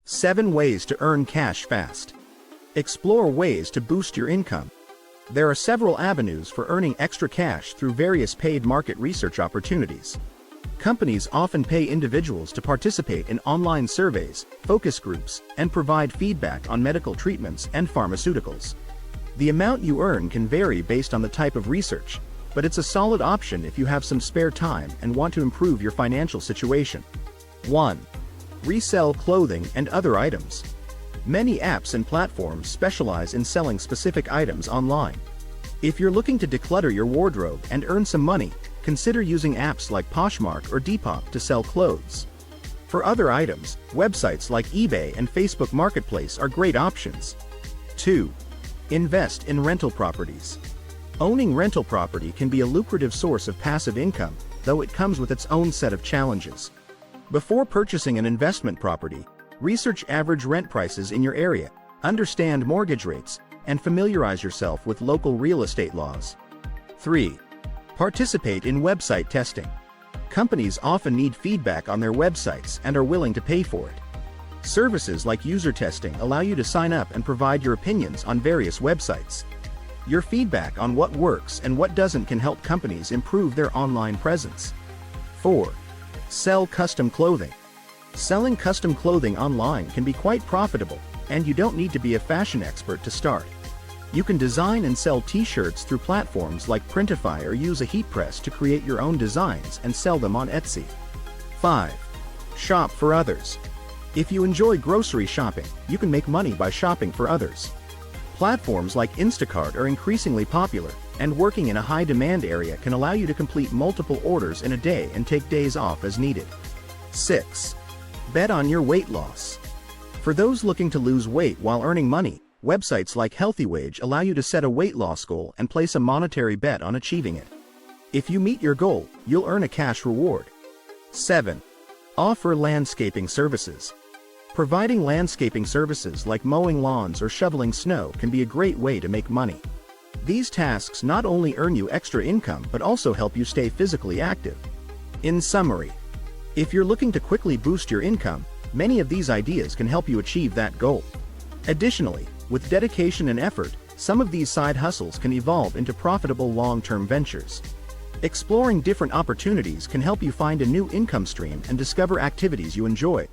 7 ways to earn cash fast. Explore ways to boost your income. There are several avenues for earning extra cash through various paid market research opportunities. Companies often pay individuals to participate in online surveys, focus groups, and provide feedback on medical treatments and pharmaceuticals. The amount you earn can vary based on the type of research, but it's a solid option if you have some spare time and want to improve your financial situation. 1. Resell clothing and other items. Many apps and platforms specialize in selling specific items online. If you're looking to declutter your wardrobe and earn some money, consider using apps like Poshmark or Depop to sell clothes. For other items, websites like eBay and Facebook Marketplace are great options. 2. Invest in rental properties. Owning rental property can be a lucrative source of passive income, though it comes with its own set of challenges. Before purchasing an investment property, research average rent prices in your area, understand mortgage rates, and familiarize yourself with local real estate laws. 3. Participate in website testing. Companies often need feedback on their websites and are willing to pay for it. Services like user testing allow you to sign up and provide your opinions on various websites. Your feedback on what works and what doesn't can help companies improve their online presence. 4. Sell custom clothing. Selling custom clothing online can be quite profitable, and you don't need to be a fashion expert to start. You can design and sell t-shirts through platforms like Printify or use a heat press to create your own designs and sell them on Etsy. 5. Shop for others. If you enjoy grocery shopping, you can make money by shopping for others. Platforms like Instacart are increasingly popular, and working in a high-demand area can allow you to complete multiple orders in a day and take days off as needed. 6. Bet on your weight loss. For those looking to lose weight while earning money, websites like HealthyWage allow you to set a weight loss goal and place a monetary bet on achieving it. If you meet your goal, you'll earn a cash reward. 7. Offer landscaping services. Providing landscaping services like mowing lawns or shoveling snow can be a great way to make money. These tasks not only earn you extra income but also help you stay physically active. In summary, if you're looking to quickly boost your income, many of these ideas can help you achieve that goal. Additionally, with dedication and effort, some of these side hustles can evolve into profitable long-term ventures. Exploring different opportunities can help you find a new income stream and discover activities you enjoy.